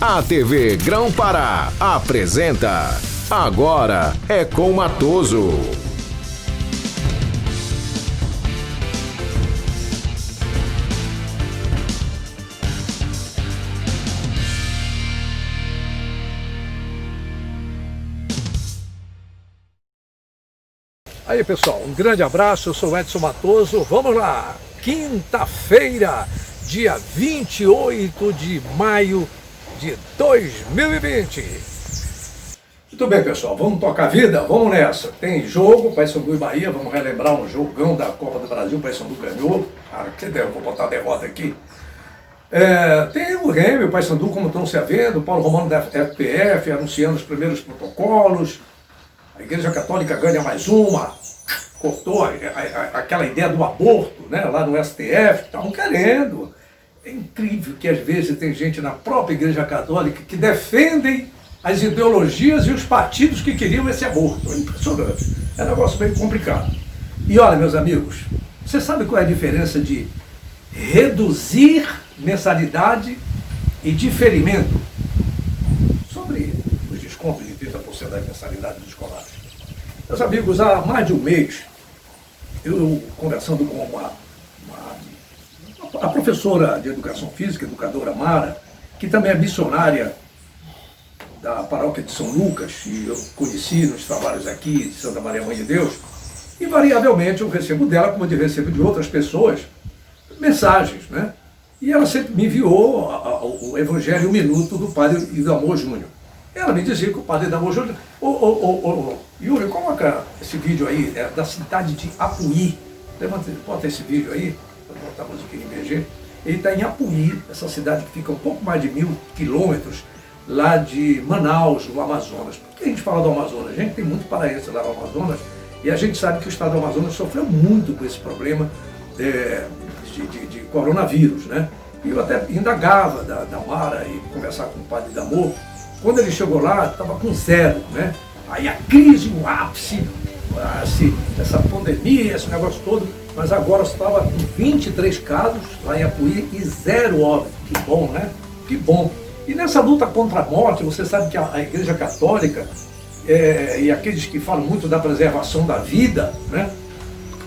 A TV Grão-Pará apresenta Agora é com Matoso. Aí pessoal, um grande abraço, eu sou o Edson Matoso, vamos lá! Quinta-feira, dia 28 de maio de 2020. Muito bem pessoal, vamos tocar a vida? Vamos nessa. Tem jogo, Paysandu e Bahia, vamos relembrar um jogão da Copa do Brasil, Paysandu ganhou. Cara, que deu, vou botar a derrota aqui. Tem o Grêmio, o Paysandu, como estão se vendo, o Paulo Romano da FPF anunciando os primeiros protocolos. A Igreja Católica ganha mais uma, cortou aquela ideia do aborto, né, lá no STF, estavam querendo. É incrível que às vezes tem gente na própria Igreja Católica que defendem as ideologias e os partidos que queriam esse aborto. É impressionante, é um negócio bem complicado. E olha, meus amigos, você sabe qual é a diferença de reduzir mensalidade e diferimento? Sobre os descontos de 30% das mensalidades dos escolares. Meus amigos, há mais de um mês, eu conversando com a professora de Educação Física, educadora Mara, que também é missionária da paróquia de São Lucas, e eu conheci nos trabalhos aqui de Santa Maria Mãe de Deus, invariavelmente eu recebo dela, como eu recebo de outras pessoas, mensagens, né? E ela sempre me enviou o Evangelho 1 Minuto do Padre Idamor Júnior. Ela me dizia que o Padre Idamor Júnior... Yuri, coloca esse vídeo aí, da cidade de Apuí. Bota esse vídeo aí, vou botar a música em BG. Ele está em Apuí, essa cidade que fica um pouco mais de 1000 quilômetros lá de Manaus, no Amazonas. Por que a gente fala do Amazonas? A gente tem muito paraense lá no Amazonas e a gente sabe que o estado do Amazonas sofreu muito com esse problema de coronavírus, né? E eu até indagava da Mara e conversar com o Padre Idamor. Quando ele chegou lá, estava com 0, né? Aí a crise, o ápice, essa pandemia, esse negócio todo, mas agora estava com 23 casos lá em Apuí e 0 óbitos. Que bom, né? Que bom. E nessa luta contra a morte, você sabe que a Igreja Católica e aqueles que falam muito da preservação da vida, né?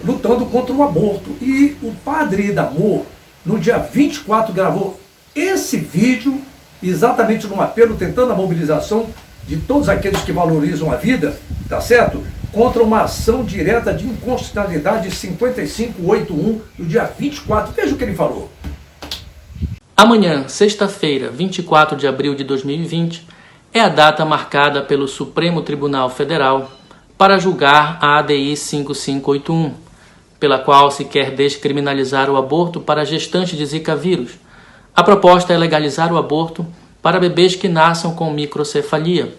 Lutando contra o aborto. E o Padre Idamor, no dia 24, gravou esse vídeo, exatamente num apelo, tentando a mobilização de todos aqueles que valorizam a vida, tá certo? Contra uma ação direta de inconstitucionalidade 5581, no dia 24. Veja o que ele falou. Amanhã, sexta-feira, 24 de abril de 2020, é a data marcada pelo Supremo Tribunal Federal para julgar a ADI 5581, pela qual se quer descriminalizar o aborto para gestantes de Zika vírus. A proposta é legalizar o aborto para bebês que nasçam com microcefalia.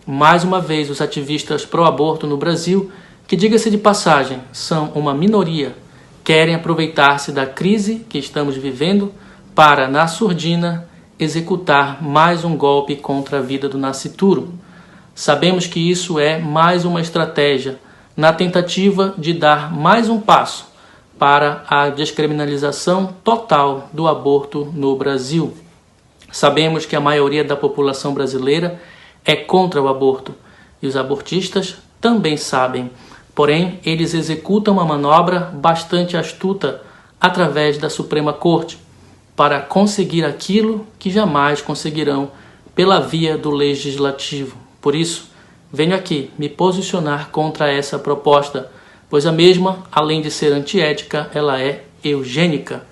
Mais uma vez, os ativistas pró-aborto no Brasil, que diga-se de passagem, são uma minoria, querem aproveitar-se da crise que estamos vivendo para, na surdina, executar mais um golpe contra a vida do nascituro. Sabemos que isso é mais uma estratégia na tentativa de dar mais um passo para a descriminalização total do aborto no Brasil. Sabemos que a maioria da população brasileira é contra o aborto e os abortistas também sabem. Porém, eles executam uma manobra bastante astuta através da Suprema Corte para conseguir aquilo que jamais conseguirão pela via do Legislativo. Por isso, venho aqui me posicionar contra essa proposta, pois a mesma, além de ser antiética, ela é eugênica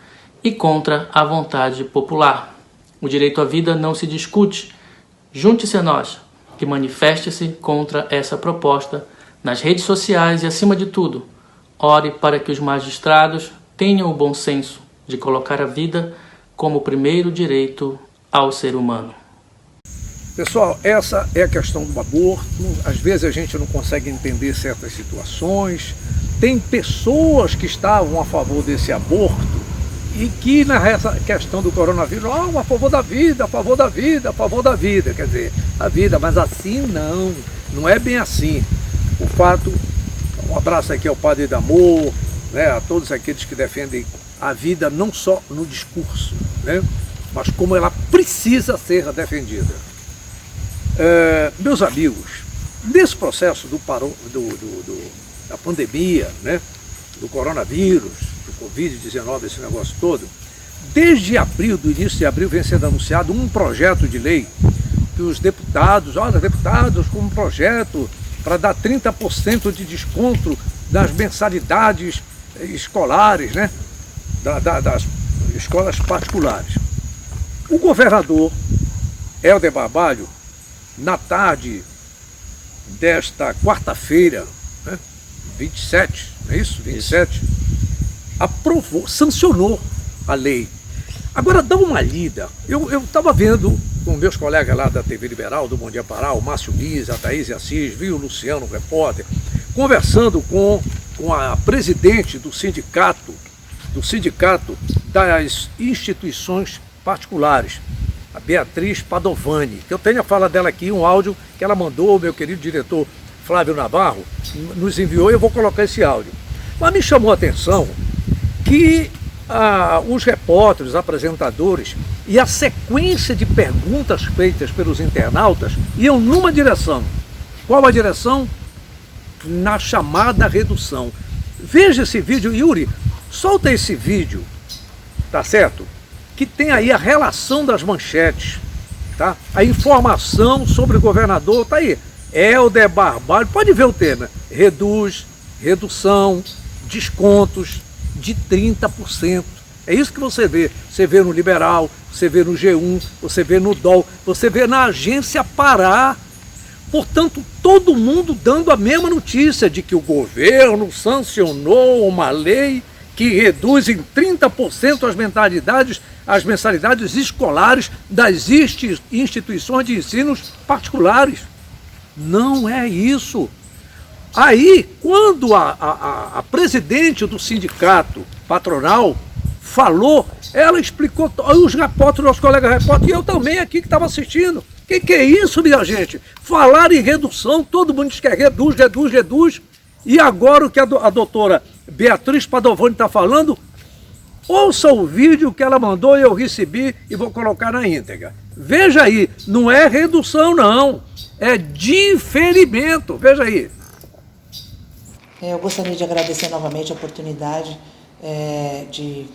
e contra a vontade popular. O direito à vida não se discute. Junte-se a nós e manifeste-se contra essa proposta nas redes sociais e, acima de tudo, ore para que os magistrados tenham o bom senso de colocar a vida como primeiro direito ao ser humano. Pessoal, essa é a questão do aborto. Às vezes a gente não consegue entender certas situações. Tem pessoas que estavam a favor desse aborto e que nessa questão do coronavírus, a favor da vida, a favor da vida, a favor da vida, quer dizer, a vida, mas assim não é bem assim. O fato, um abraço aqui ao Padre Idamor, né, a todos aqueles que defendem a vida não só no discurso, né? mas como ela precisa ser defendida. Meus amigos, nesse processo da pandemia, né, do coronavírus, do Covid-19, esse negócio todo, desde abril, do início de abril, vem sendo anunciado um projeto de lei que os deputados, com um projeto para dar 30% de desconto das mensalidades escolares, né, das escolas particulares. O governador Helder Barbalho, na tarde desta quarta-feira, né, 27, não é isso? 27, aprovou, sancionou a lei. Agora, dá uma lida. Eu estava vendo com meus colegas lá da TV Liberal, do Bom Dia Pará, o Márcio Liz, a Thaís Assis, vi o Luciano, o repórter, conversando com a presidente do sindicato das instituições particulares, a Beatriz Padovani. Eu tenho a fala dela aqui, um áudio que ela mandou, o meu querido diretor Flávio Navarro nos enviou, e eu vou colocar esse áudio. Mas me chamou a atenção que os repórteres, os apresentadores e a sequência de perguntas feitas pelos internautas iam numa direção. Qual a direção? Na chamada redução. Veja esse vídeo, Yuri, solta esse vídeo, tá certo? Que tem aí a relação das manchetes, tá? A informação sobre o governador, tá aí. Helder Barbalho, pode ver o tema, redução, descontos de 30%. É isso que você vê. Você vê no Liberal, você vê no G1, você vê no DOL, você vê na Agência Pará. Portanto, todo mundo dando a mesma notícia de que o governo sancionou uma lei que reduz em 30% as mensalidades escolares das instituições de ensino particulares. Não é isso. Aí, quando a presidente do sindicato patronal falou, ela explicou, os repórteres, nossos colegas repórteres, e eu também aqui que estava assistindo. Que é isso, minha gente? Falar em redução, todo mundo diz que é reduz. E agora o que a doutora Beatriz Padovani está falando, ouça o vídeo que ela mandou e eu recebi e vou colocar na íntegra. Veja aí, não é redução não, é diferimento, veja aí. Eu gostaria de agradecer novamente a oportunidade de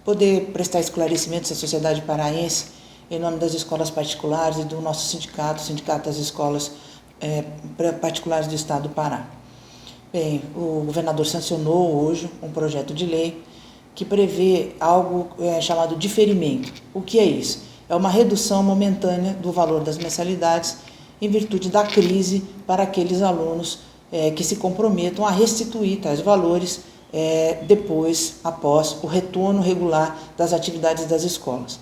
poder prestar esclarecimentos à sociedade paraense em nome das escolas particulares e do nosso sindicato, o Sindicato das Escolas Particulares do Estado do Pará. Bem, o governador sancionou hoje um projeto de lei que prevê algo chamado diferimento. O que é isso? É uma redução momentânea do valor das mensalidades em virtude da crise para aqueles alunos que se comprometam a restituir tais valores depois, após o retorno regular das atividades das escolas.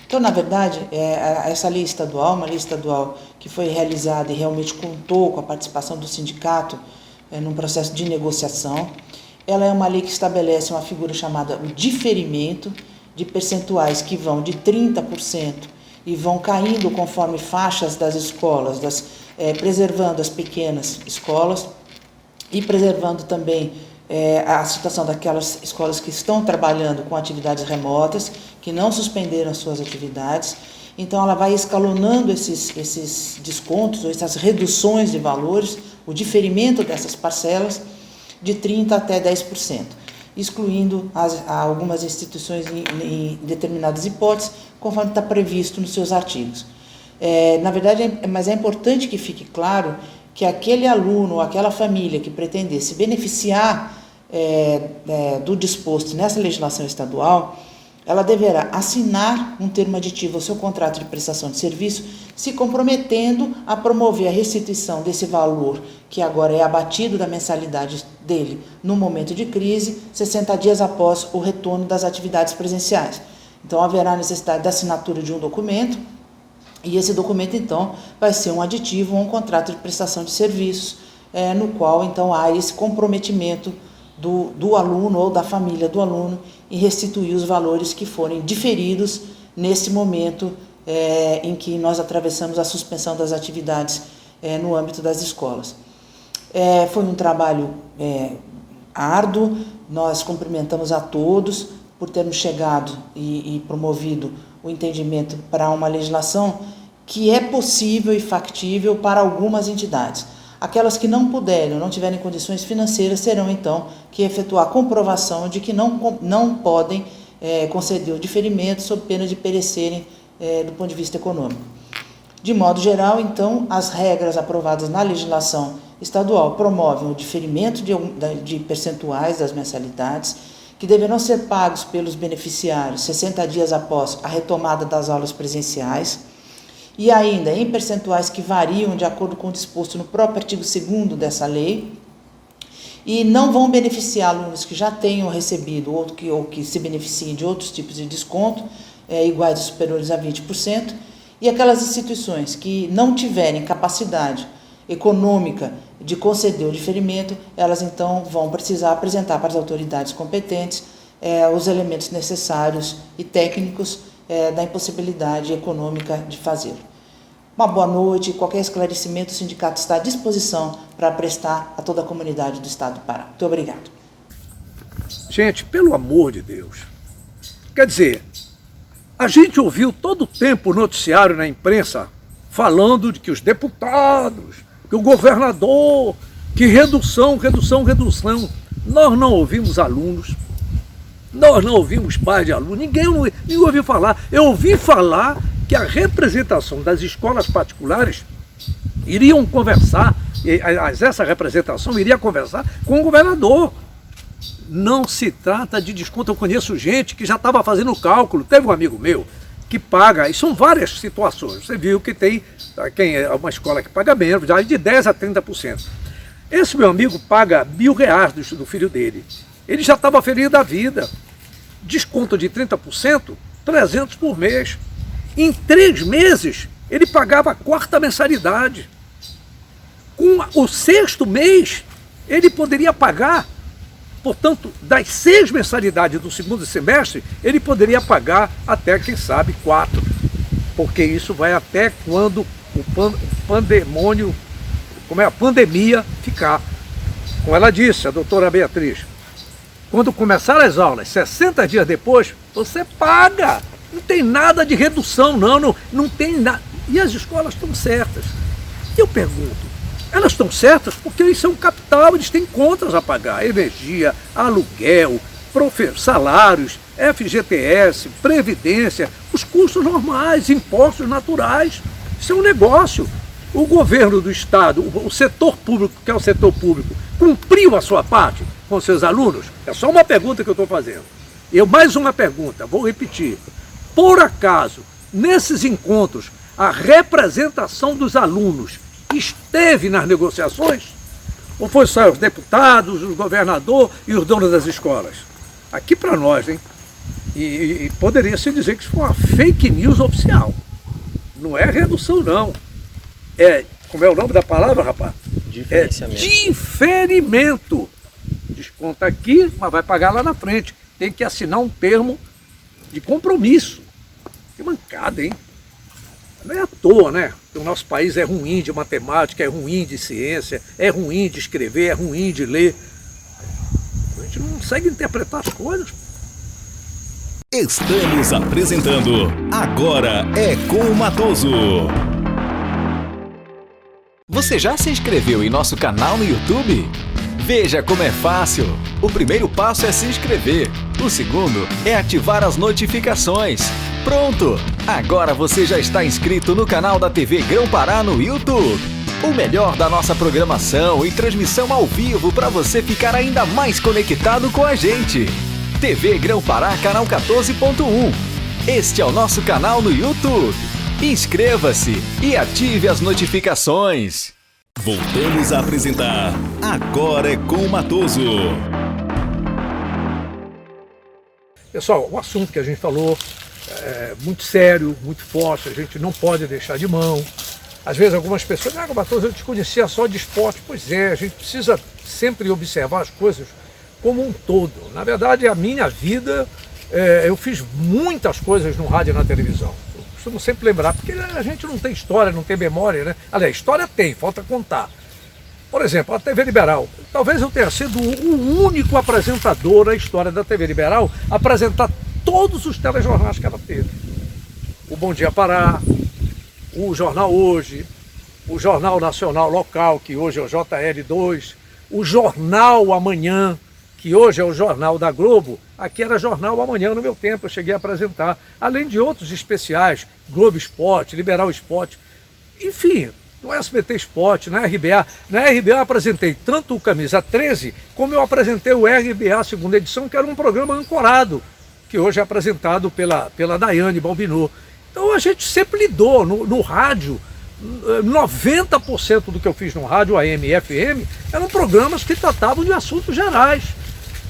Então, na verdade, essa lei estadual, uma lei estadual que foi realizada e realmente contou com a participação do sindicato num processo de negociação, ela é uma lei que estabelece uma figura chamada o diferimento de percentuais que vão de 30% e vão caindo conforme faixas das escolas, preservando as pequenas escolas e preservando também a situação daquelas escolas que estão trabalhando com atividades remotas, que não suspenderam as suas atividades. Então, ela vai escalonando esses descontos, ou essas reduções de valores, o diferimento dessas parcelas, de 30% até 10%, excluindo algumas instituições em determinadas hipóteses, conforme está previsto nos seus artigos. Na verdade, mas é importante que fique claro que aquele aluno ou aquela família que pretender se beneficiar do disposto nessa legislação estadual, ela deverá assinar um termo aditivo ao seu contrato de prestação de serviço, se comprometendo a promover a restituição desse valor que agora é abatido da mensalidade dele no momento de crise, 60 dias após o retorno das atividades presenciais. Então, haverá necessidade da assinatura de um documento, e esse documento, então, vai ser um aditivo a um contrato de prestação de serviços, no qual, então, há esse comprometimento do aluno ou da família do aluno em restituir os valores que forem diferidos nesse momento em que nós atravessamos a suspensão das atividades no âmbito das escolas. Foi um trabalho árduo, nós cumprimentamos a todos por termos chegado e promovido o entendimento para uma legislação que é possível e factível para algumas entidades. Aquelas que não puderem, não tiverem condições financeiras, terão então que efetuar a comprovação de que não podem conceder o diferimento sob pena de perecerem do ponto de vista econômico. De modo geral, então, as regras aprovadas na legislação estadual promovem o diferimento de percentuais das mensalidades, que deverão ser pagos pelos beneficiários 60 dias após a retomada das aulas presenciais, e ainda em percentuais que variam de acordo com o disposto no próprio artigo 2º dessa lei, e não vão beneficiar alunos que já tenham recebido ou que se beneficiem de outros tipos de desconto, iguais ou superiores a 20%, e aquelas instituições que não tiverem capacidade econômica de conceder o diferimento, elas então vão precisar apresentar para as autoridades competentes os elementos necessários e técnicos da impossibilidade econômica de fazê-lo. Uma boa noite. Qualquer esclarecimento, o sindicato está à disposição para prestar a toda a comunidade do Estado do Pará. Muito obrigado. Gente, pelo amor de Deus. Quer dizer, a gente ouviu todo o tempo o noticiário na imprensa falando de que os deputados, que o governador, que redução. Nós não ouvimos alunos, nós não ouvimos pais de alunos, ninguém ouviu falar. Eu ouvi falar que a representação das escolas particulares iriam conversar, essa representação iria conversar com o governador. Não se trata de desconto. Eu conheço gente que já estava fazendo o cálculo. Teve um amigo meu que paga, e são várias situações. Você viu que tem uma escola que paga menos, já de 10% a 30%. Esse meu amigo paga R$1.000 do filho dele. Ele já estava feliz da vida. Desconto de 30%, 300 por mês. Em 3 meses, ele pagava a 4ª mensalidade. Com o 6º mês, ele poderia pagar, portanto, das 6 mensalidades do 2º semestre, ele poderia pagar até, quem sabe, 4. Porque isso vai até quando a pandemia ficar. Como ela disse, a doutora Beatriz, quando começar as aulas, 60 dias depois, você paga. Não tem nada de redução, não tem nada. E as escolas estão certas. Eu pergunto, elas estão certas porque isso é um capital, eles têm contas a pagar, energia, aluguel, salários, FGTS, previdência, os custos normais, impostos naturais. Isso é um negócio. O governo do Estado, o setor público, que é o setor público, cumpriu a sua parte com seus alunos? É só uma pergunta que eu estou fazendo. Mais uma pergunta, vou repetir. Por acaso, nesses encontros, a representação dos alunos esteve nas negociações? Ou foi só os deputados, o governador e os donos das escolas? Aqui para nós, hein? E poderia-se dizer que isso foi uma fake news oficial. Não é redução, não. Como é o nome da palavra, rapaz? Diferenciamento. Diferimento. Desconta aqui, mas vai pagar lá na frente. Tem que assinar um termo de compromisso. Que mancada, hein? Não é à toa, né? Que o nosso país é ruim de matemática, é ruim de ciência, é ruim de escrever, é ruim de ler. A gente não consegue interpretar as coisas. Estamos apresentando Agora é com o Matoso. Você já se inscreveu em nosso canal no YouTube? Veja como é fácil. O primeiro passo é se inscrever. O segundo é ativar as notificações. Pronto! Agora você já está inscrito no canal da TV Grão-Pará no YouTube. O melhor da nossa programação e transmissão ao vivo para você ficar ainda mais conectado com a gente. TV Grão-Pará, canal 14.1. Este é o nosso canal no YouTube. Inscreva-se e ative as notificações. Voltamos a apresentar Agora é com o Matoso. Pessoal, o assunto que a gente falou é muito sério, muito forte, a gente não pode deixar de mão. Às vezes algumas pessoas, Matoso, eu te conhecia só de esporte. Pois é, a gente precisa sempre observar as coisas como um todo. Na verdade, a minha vida, eu fiz muitas coisas no rádio e na televisão. Eu costumo sempre lembrar, porque a gente não tem história, não tem memória, né? Aliás, história tem, falta contar. Por exemplo, a TV Liberal. Talvez eu tenha sido o único apresentador na história da TV Liberal a apresentar todos os telejornais que ela teve. o Bom Dia Pará, o Jornal Hoje, o Jornal Nacional Local, que hoje é o JL2, o Jornal Amanhã, que hoje é o Jornal da Globo. Aqui era Jornal Amanhã no meu tempo, eu cheguei a apresentar, além de outros especiais, Globo Esporte, Liberal Esporte, enfim, no SBT Esporte, na RBA. Na RBA eu apresentei tanto o Camisa 13, como eu apresentei o RBA segunda edição, que era um programa ancorado, que hoje é apresentado pela Daiane Balbinot. Então a gente sempre lidou no rádio. 90% do que eu fiz no rádio, AM e FM, eram programas que tratavam de assuntos gerais.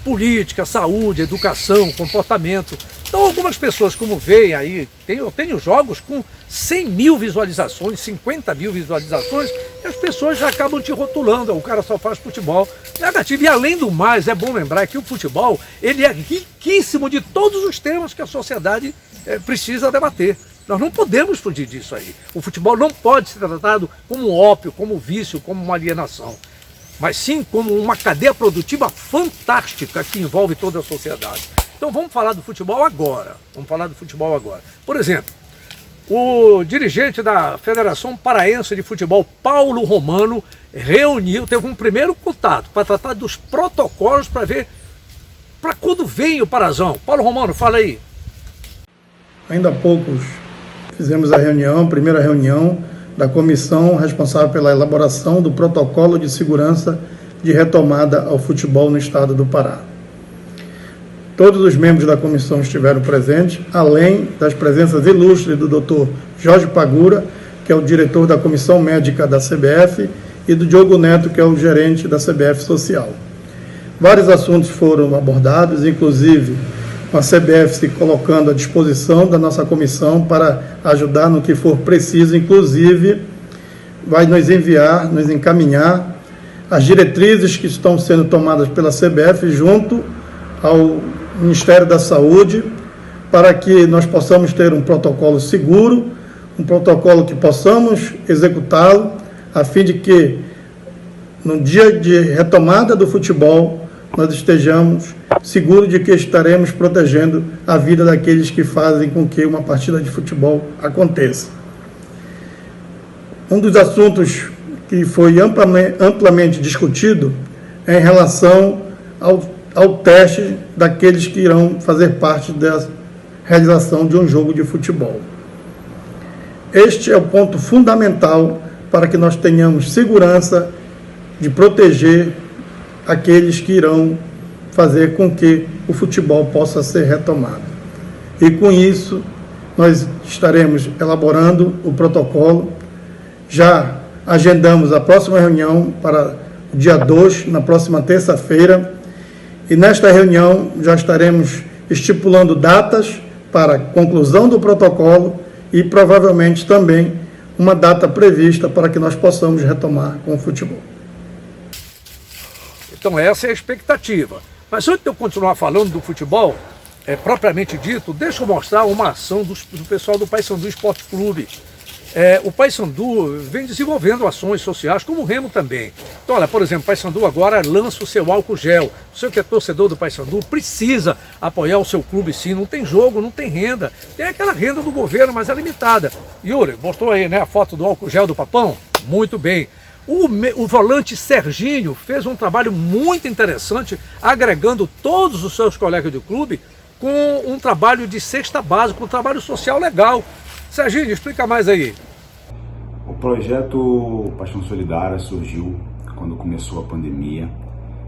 Política, saúde, educação, comportamento. Então algumas pessoas, como veem aí, eu tenho jogos com 100 mil visualizações, 50 mil visualizações, e as pessoas já acabam te rotulando, o cara só faz futebol negativo. E além do mais, é bom lembrar que o futebol, ele é riquíssimo de todos os temas que a sociedade precisa debater. Nós não podemos fugir disso aí. O futebol não pode ser tratado como um ópio, como um vício, como uma alienação, mas sim como uma cadeia produtiva fantástica que envolve toda a sociedade. Então vamos falar do futebol agora. Por exemplo, o dirigente da Federação Paraense de Futebol, Paulo Romano, teve um primeiro contato para tratar dos protocolos para ver para quando vem o Parazão. Paulo Romano, fala aí. Ainda há poucos fizemos a primeira reunião da comissão responsável pela elaboração do protocolo de segurança de retomada ao futebol no estado do Pará. Todos os membros da comissão estiveram presentes, além das presenças ilustres do Dr. Jorge Pagura, que é o diretor da comissão médica da CBF, e do Diogo Neto, que é o gerente da CBF Social. Vários assuntos foram abordados, inclusive com a CBF se colocando à disposição da nossa comissão para ajudar no que for preciso, inclusive vai nos encaminhar as diretrizes que estão sendo tomadas pela CBF junto ao Ministério da Saúde, para que nós possamos ter um protocolo seguro, um protocolo que possamos executá-lo, a fim de que no dia de retomada do futebol nós estejamos seguros de que estaremos protegendo a vida daqueles que fazem com que uma partida de futebol aconteça. Um dos assuntos que foi amplamente discutido é em relação ao teste daqueles que irão fazer parte da realização de um jogo de futebol. Este é o ponto fundamental para que nós tenhamos segurança de proteger aqueles que irão fazer com que o futebol possa ser retomado. E com isso, nós estaremos elaborando o protocolo. Já agendamos a próxima reunião para o dia 2, na próxima terça-feira, e nesta reunião já estaremos estipulando datas para a conclusão do protocolo e provavelmente também uma data prevista para que nós possamos retomar com o futebol. Então essa é a expectativa. Mas antes de eu continuar falando do futebol, propriamente dito, deixa eu mostrar uma ação do pessoal do Paysandu Esporte Clube. O Paysandu vem desenvolvendo ações sociais, como o Remo também. Então, olha, por exemplo, o Paysandu agora lança o seu álcool gel. Você que é torcedor do Paysandu precisa apoiar o seu clube, sim. Não tem jogo, não tem renda. Tem aquela renda do governo, mas é limitada. Yuri, mostrou aí, né, a foto do álcool gel do Papão? Muito bem. O volante Serginho fez um trabalho muito interessante, agregando todos os seus colegas de clube com um trabalho de cesta básica, um trabalho social legal. Serginho, explica mais aí. O projeto Paixão Solidária surgiu quando começou a pandemia.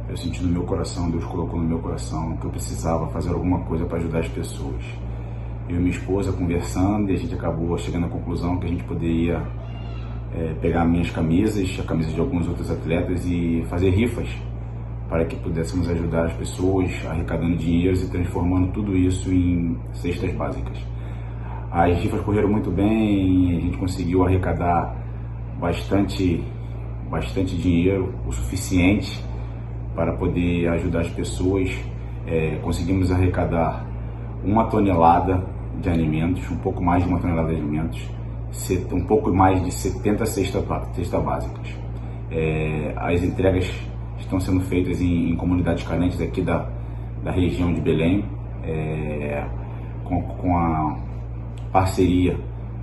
Eu senti no meu coração, Deus colocou no meu coração que eu precisava fazer alguma coisa para ajudar as pessoas. Eu e minha esposa conversando, e a gente acabou chegando à conclusão que a gente poderia pegar minhas camisas, a camisa de alguns outros atletas e fazer rifas para que pudéssemos ajudar as pessoas, arrecadando dinheiros e transformando tudo isso em cestas básicas. As rifas correram muito bem, a gente conseguiu arrecadar bastante dinheiro, o suficiente para poder ajudar as pessoas. Conseguimos arrecadar 1 tonelada de alimentos, um pouco mais de 1 tonelada de alimentos, um pouco mais de 70 cestas básicas. As entregas estão sendo feitas em comunidades carentes aqui da região de Belém, com parceria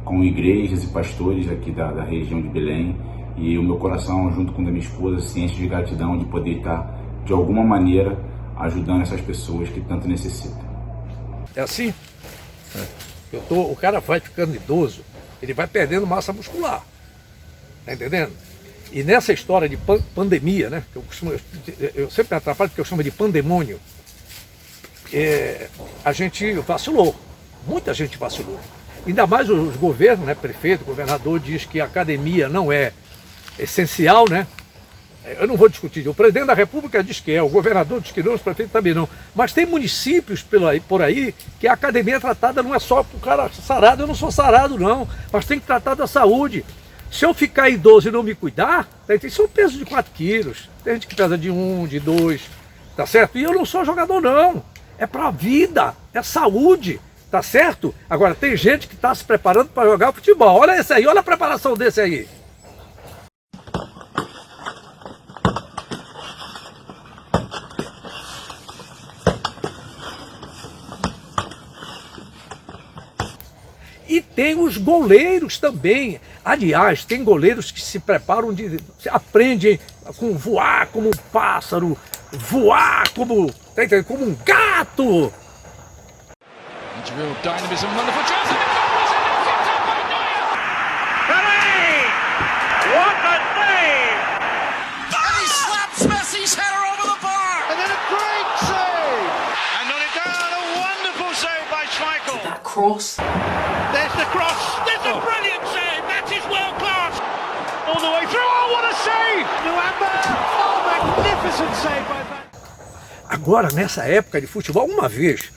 com igrejas e pastores aqui da região de Belém, e o meu coração, junto com o da minha esposa, se enche de gratidão de poder estar, de alguma maneira, ajudando essas pessoas que tanto necessitam. É assim? O cara vai ficando idoso, ele vai perdendo massa muscular. Tá entendendo? E nessa história de pandemia, né? Eu sempre me atrapalho porque eu chamo de pandemônio. A gente vacilou. Muita gente vacilou. Ainda mais os governos, né? Prefeito, governador diz que a academia não é essencial, né? Eu não vou discutir. O presidente da República diz que é, o governador diz que não, os prefeitos também não. Mas tem municípios por aí que a academia é tratada não é só para o cara sarado. Eu não sou sarado, não. Mas tem que tratar da saúde. Se eu ficar idoso e não me cuidar, isso é um peso de 4 quilos. Tem gente que pesa de 1, de 2, tá certo? E eu não sou jogador, não. É pra vida, é saúde, tá certo? Agora, tem gente que tá se preparando para jogar futebol. Olha esse aí, olha a preparação desse aí. E tem os goleiros também. Aliás, tem goleiros que se preparam, aprendem com voar como um pássaro, voar como um gato. Cross. There's the cross. There's a brilliant save. That is world class. All the way through. Oh, what a save! Nuamba. Oh, magnificent save by Van. Agora, nessa época de futebol, uma vez,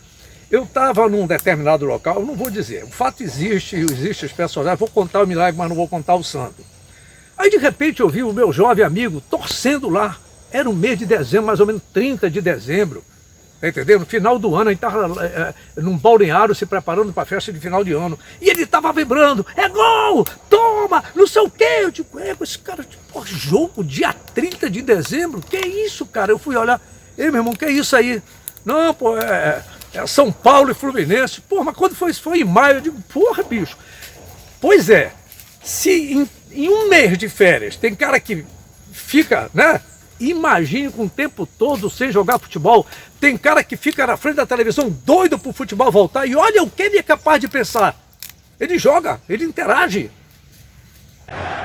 eu estava num determinado local, eu não vou dizer, o fato existe os personagens, vou contar o milagre, mas não vou contar o santo. Aí, de repente, eu vi o meu jovem amigo torcendo lá. Era um mês de dezembro, mais ou menos 30 de dezembro. Tá entendendo? No final do ano, a gente estava num balneário se preparando para a festa de final de ano. E ele estava vibrando, é gol, toma, não sei o quê. Eu digo, esse cara, jogo dia 30 de dezembro? Que isso, cara? Eu fui olhar, ei, meu irmão, que é isso aí? Não, pô, é São Paulo e Fluminense. Pô, mas quando foi isso? Foi em maio. Eu digo, porra, bicho. Pois é, se em um mês de férias tem cara que fica, né? Imagine com o tempo todo sem jogar futebol. Tem cara que fica na frente da televisão doido pro futebol voltar. E olha o que ele é capaz de pensar. Ele joga, ele interage.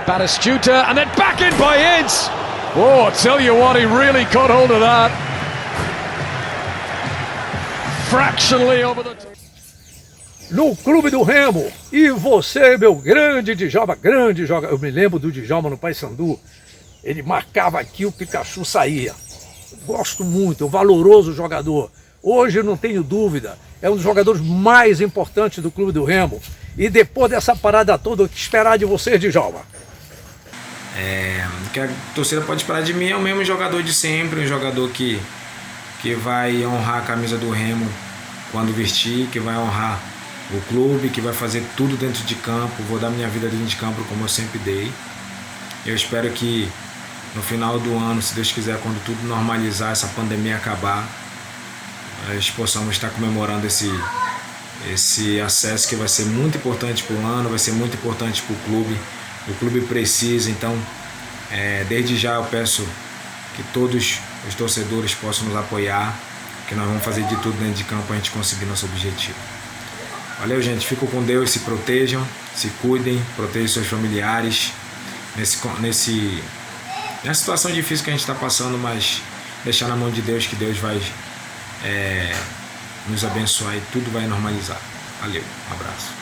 Batistuta and then back in by Ince. Oh, I tell you what, he really got hold of that. Fractionally over the... No Clube do Remo. E você, meu grande Djalma, grande jogador. Eu me lembro do Djalma no Paysandu. Ele marcava aqui, o Pikachu saía. Gosto muito, é um valoroso jogador. Hoje, não tenho dúvida, é um dos jogadores mais importantes do Clube do Remo. E depois dessa parada toda, o que esperar de você, Djalma? O que a torcida pode esperar de mim é o mesmo jogador de sempre, um jogador que vai honrar a camisa do Remo quando vestir, que vai honrar o clube, que vai fazer tudo dentro de campo. Vou dar minha vida dentro de campo como eu sempre dei. Eu espero que no final do ano, se Deus quiser, quando tudo normalizar, essa pandemia acabar, nós possamos estar comemorando esse acesso que vai ser muito importante para o ano, vai ser muito importante para o clube. O clube precisa, então, desde já eu peço que todos os torcedores possam nos apoiar, que nós vamos fazer de tudo dentro de campo para a gente conseguir nosso objetivo. Valeu, gente. Fiquem com Deus, se protejam, se cuidem, protejam seus familiares nessa situação difícil que a gente está passando, mas deixar na mão de Deus, que Deus vai nos abençoar e tudo vai normalizar. Valeu, um abraço.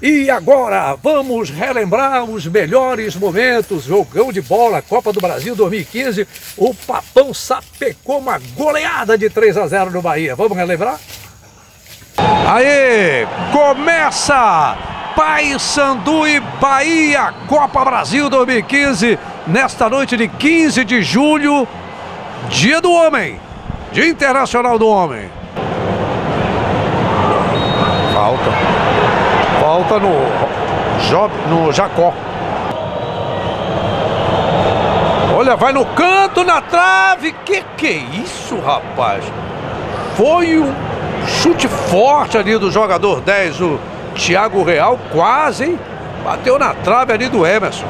E agora vamos relembrar os melhores momentos. Jogão de bola, Copa do Brasil 2015. O Papão sapecou uma goleada de 3-0 no Bahia. Vamos relembrar? Aê, começa Paysandu e Bahia, Copa Brasil 2015, nesta noite de 15 de julho, Dia do Homem, Dia Internacional do Homem. Falta no Jacó. Olha, vai no canto, na trave. Que é isso, rapaz? Foi um chute forte ali do jogador 10, Thiago Real quase, hein? Bateu na trave ali do Emerson.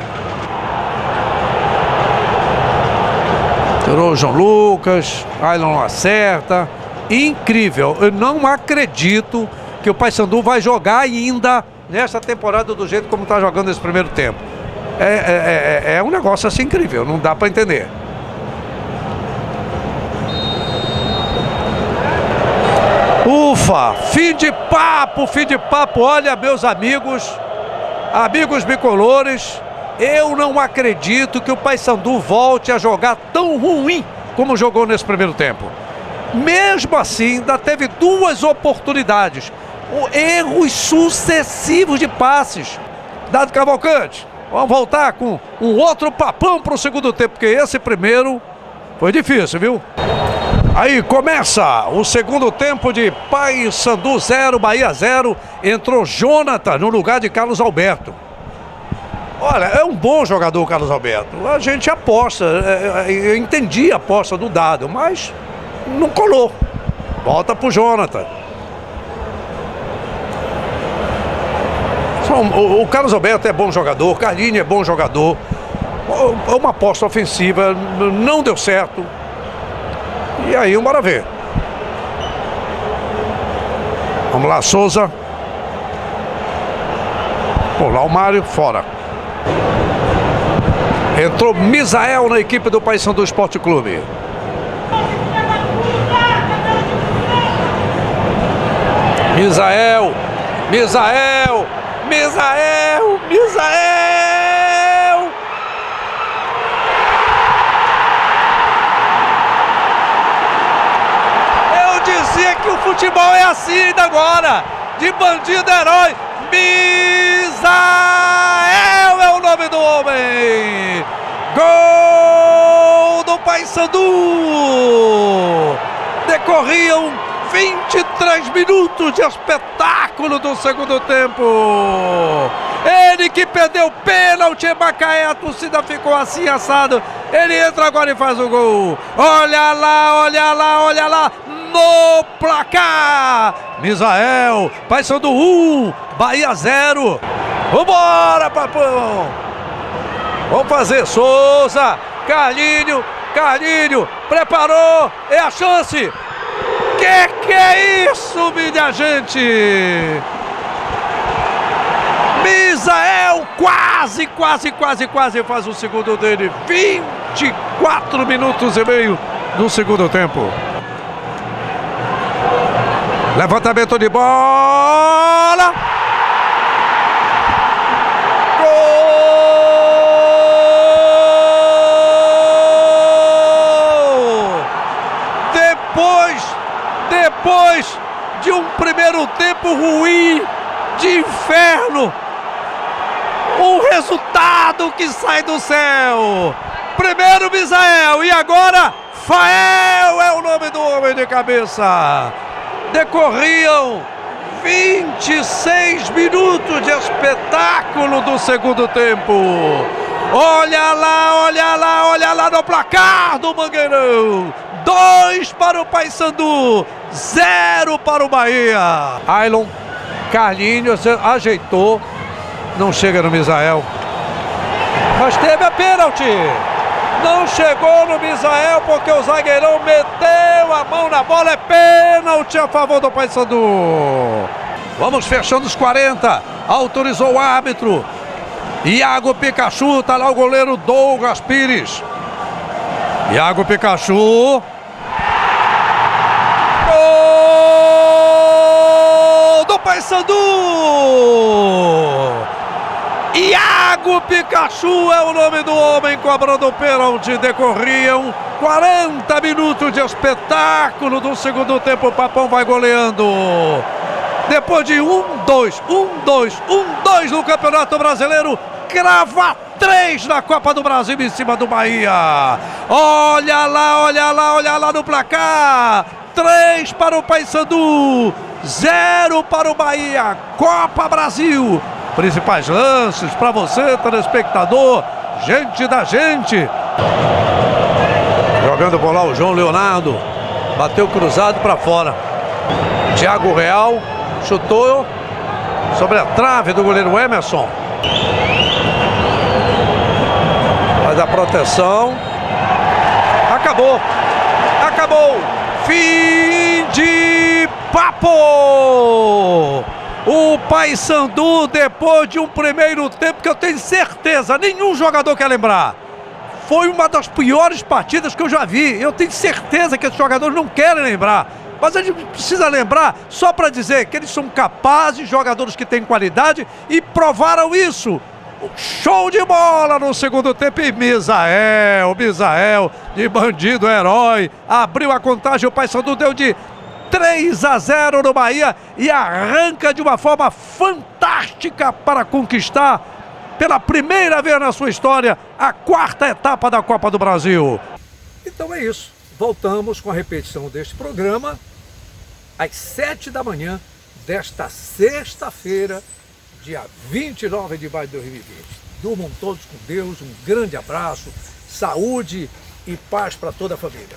Tirou o João Lucas, Ailon não acerta. Incrível, eu não acredito que o Paysandu vai jogar ainda nessa temporada do jeito como está jogando nesse primeiro tempo. É um negócio assim incrível, não dá para entender. Ufa, fim de papo, olha meus amigos bicolores, eu não acredito que o Paysandu volte a jogar tão ruim como jogou nesse primeiro tempo. Mesmo assim, ainda teve 2 oportunidades, erros sucessivos de passes. Dado Cavalcante, vamos voltar com um outro papão para o segundo tempo, porque esse primeiro foi difícil, viu? Aí começa o segundo tempo de Paysandu 0, Bahia 0. Entrou Jonathan no lugar de Carlos Alberto. Olha, é um bom jogador o Carlos Alberto. A gente aposta, eu entendi a aposta do Dado, mas não colou. Volta pro Jonathan. O Carlos Alberto é bom jogador, o Carlinhos é bom jogador. Uma aposta ofensiva, não deu certo. E aí, bora ver. Vamos lá, Souza. Pô, lá o Mário, fora. Entrou Misael na equipe do Paysandu Esporte Clube. Misael. Eu dizia que o futebol é assim ainda agora. De bandido herói. Misael é o nome do homem. Gol do Paysandu. Decorriam 23 minutos de espetáculo do segundo tempo. Ele que perdeu pênalti em Macaé, a torcida ficou assim assado. Ele entra agora e faz o gol. Olha lá, no placar. Misael, Paysandu 1, Bahia 0. Vambora, papão. Vamos fazer Souza, Carlinhos, preparou, é a chance. Que é isso, minha gente? Misael quase faz o segundo dele. 24 minutos e meio do segundo tempo. Levantamento de bola. Gol! Depois de um primeiro tempo ruim, de inferno, um resultado que sai do céu. Primeiro Misael e agora Fael é o nome do homem de cabeça. Decorriam 26 minutos de espetáculo do segundo tempo. Olha lá no placar do Mangueirão. 2 para o Paysandu, 0 para o Bahia. Ailon, Carlinhos ajeitou, não chega no Misael. Mas teve a pênalti. Não chegou no Misael porque o zagueirão meteu a mão na bola. É pênalti a favor do Paysandu. Vamos fechando os 40. Autorizou o árbitro. Iago Pikachu, tá lá o goleiro Douglas Pires. Iago Pikachu. Gol do Paysandu. Iago Pikachu é o nome do homem cobrando o pênalti. Decorriam 40 minutos de espetáculo do segundo tempo. O Papão vai goleando. Depois de 1-2 no Campeonato Brasileiro, crava 3 na Copa do Brasil em cima do Bahia. Olha lá no placar. 3 para o Paysandu, 0 para o Bahia. Copa Brasil. Principais lances para você, telespectador, gente da gente. Jogando por lá o João Leonardo. Bateu cruzado para fora. Thiago Real chutou. Sobre a trave do goleiro Emerson. Faz a proteção. Acabou. Acabou. Fim de papo. O Paysandu, depois de um primeiro tempo que eu tenho certeza, nenhum jogador quer lembrar. Foi uma das piores partidas que eu já vi. Eu tenho certeza que os jogadores não querem lembrar. Mas a gente precisa lembrar só para dizer que eles são capazes, jogadores que têm qualidade e provaram isso. Show de bola no segundo tempo e Misael de bandido herói, abriu a contagem, o Paysandu deu de 3-0 no Bahia e arranca de uma forma fantástica para conquistar pela primeira vez na sua história a 4ª etapa da Copa do Brasil. Então é isso, voltamos com a repetição deste programa às 7 da manhã desta sexta-feira, dia 29 de maio de 2020. Durmam todos com Deus, um grande abraço, saúde e paz para toda a família.